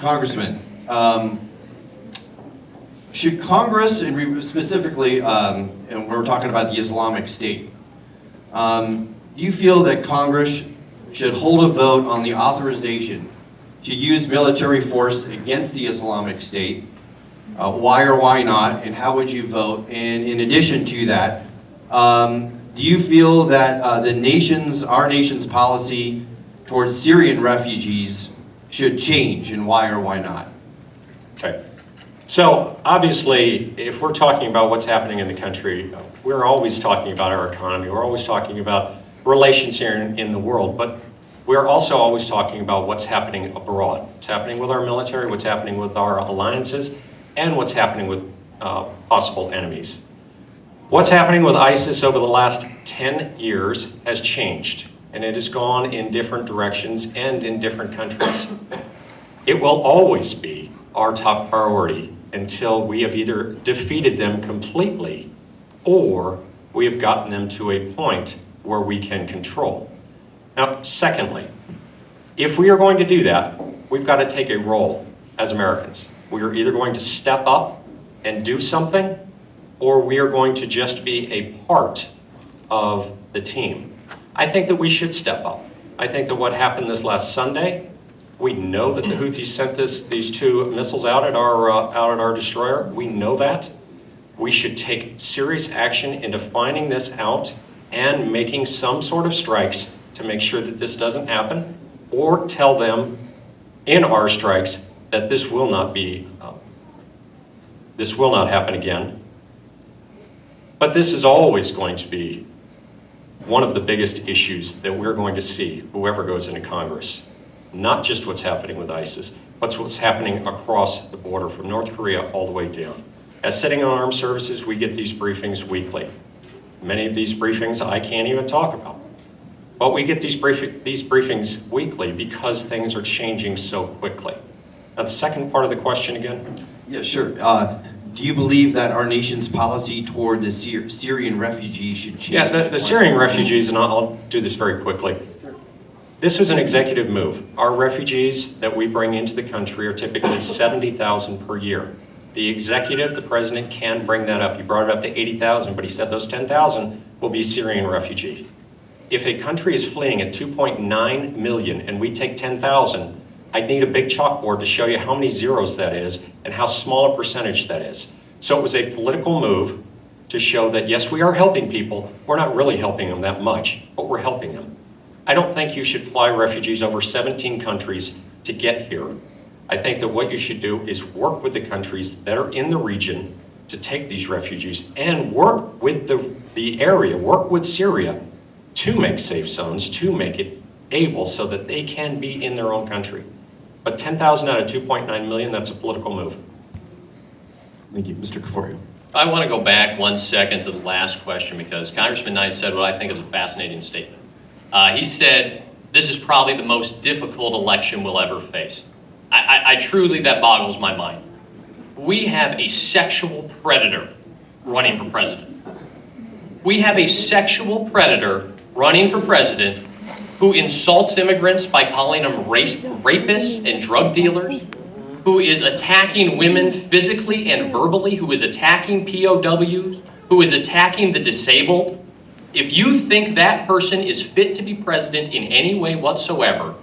Congressman, should Congress, and specifically, and we're talking about the Islamic State, do you feel that Congress should hold a vote on the authorization to use military force against the Islamic State? Why or why not, and how would you vote? And in addition to that, do you feel that our nation's policy towards Syrian refugees should change, and why or why not? Okay. So obviously, if we're talking about what's happening in the country, we're always talking about our economy. We're always talking about relations here in the world, but we're also always talking about what's happening abroad. What's happening with our military, what's happening with our alliances, and what's happening with possible enemies. What's happening with ISIS over the last 10 years has changed, and it has gone in different directions and in different countries. It will always be our top priority until we have either defeated them completely or we have gotten them to a point where we can control. Now, secondly, if we are going to do that, we've got to take a role as Americans. We are either going to step up and do something, or we are going to just be a part of the team. I think that we should step up. I think that what happened this last Sunday, we know that the Houthis sent these two missiles out at our destroyer. We know that. We should take serious action into finding this out and making some sort of strikes to make sure that this doesn't happen, or tell them in our strikes that this will not happen again. But this is always going to be one of the biggest issues that we're going to see, whoever goes into Congress. Not just what's happening with ISIS, but what's happening across the border from North Korea all the way down. As sitting on Armed Services, we get these briefings weekly. Many of these briefings I can't even talk about. But we get these briefings weekly because things are changing so quickly. Now, the second part of the question again? Yeah, sure. Do you believe that our nation's policy toward the Syrian refugees should change? Yeah, the Syrian refugees, and I'll do this very quickly. This was an executive move. Our refugees that we bring into the country are typically 70,000 per year. The executive, the president, can bring that up. He brought it up to 80,000, but he said those 10,000 will be Syrian refugees. If a country is fleeing at 2.9 million and we take 10,000, I'd need a big chalkboard to show you how many zeros that is and how small a percentage that is. So it was a political move to show that, yes, we are helping people. We're not really helping them that much, but we're helping them. I don't think you should fly refugees over 17 countries to get here. I think that what you should do is work with the countries that are in the region to take these refugees and work with the area, work with Syria to make safe zones, to make it able so that they can be in their own country. But 10,000 out of 2.9 million, that's a political move. Thank you. Mr. Caforio. I want to go back 1 second to the last question because Congressman Knight said what I think is a fascinating statement. He said, this is probably the most difficult election we'll ever face. I truly, that boggles my mind. We have a sexual predator running for president. We have a sexual predator running for president who insults immigrants by calling them rapists and drug dealers, who is attacking women physically and verbally, who is attacking POWs, who is attacking the disabled. If you think that person is fit to be president in any way whatsoever,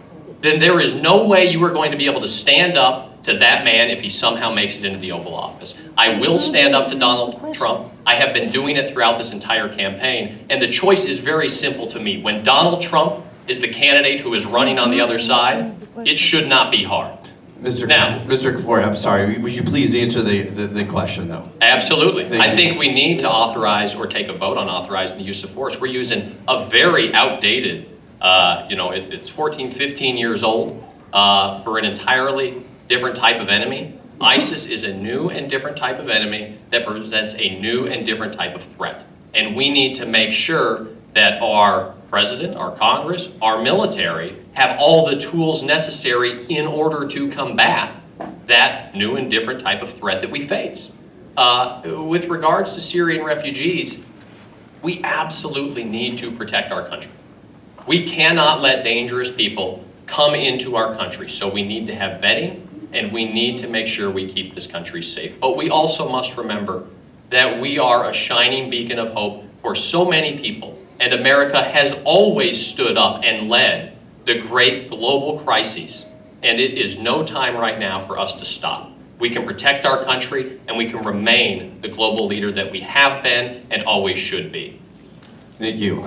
then there is no way you are going to be able to stand up to that man if he somehow makes it into the Oval Office. I will stand up to Donald Trump. I have been doing it throughout this entire campaign, and the choice is very simple to me. When Donald Trump is the candidate who is running on the other side, it should not be hard. Mr. Caforio, I'm sorry. Would you please answer the question, though? Absolutely. I think we need to authorize or take a vote on authorizing the use of force. We're using a very outdated, it's 14, 15 years old for an entirely different type of enemy. ISIS is a new and different type of enemy that presents a new and different type of threat. And we need to make sure that our president, our Congress, our military have all the tools necessary in order to combat that new and different type of threat that we face. With regards to Syrian refugees, we absolutely need to protect our country. We cannot let dangerous people come into our country, so we need to have vetting. and we need to make sure we keep this country safe. But we also must remember that we are a shining beacon of hope for so many people, and America has always stood up and led the great global crises, and it is no time right now for us to stop. We can protect our country, and we can remain the global leader that we have been and always should be. Thank you.